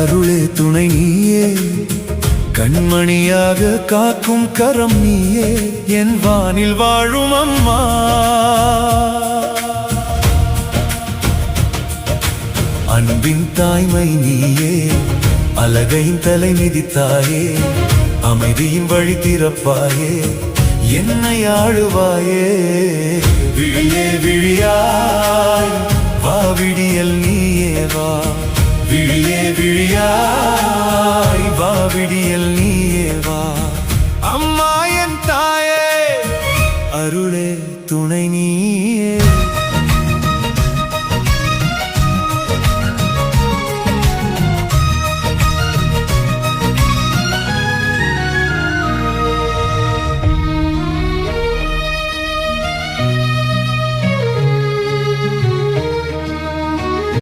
அருளே துணை நீயே, கண்மணியாக காக்கும் கரம் நீயே, என் வானில் வாழும் அம்மா. அன்பின் தாய்மை நீயே, அழகையின் தலை மிதித்தாயே, அமைதியின் வழி திறப்பாயே, என்னை ஆளுவாயே. விழியே விழியாய் வா, விடியல் நீயே வா. விழியே விழியாய் வா, விடியல்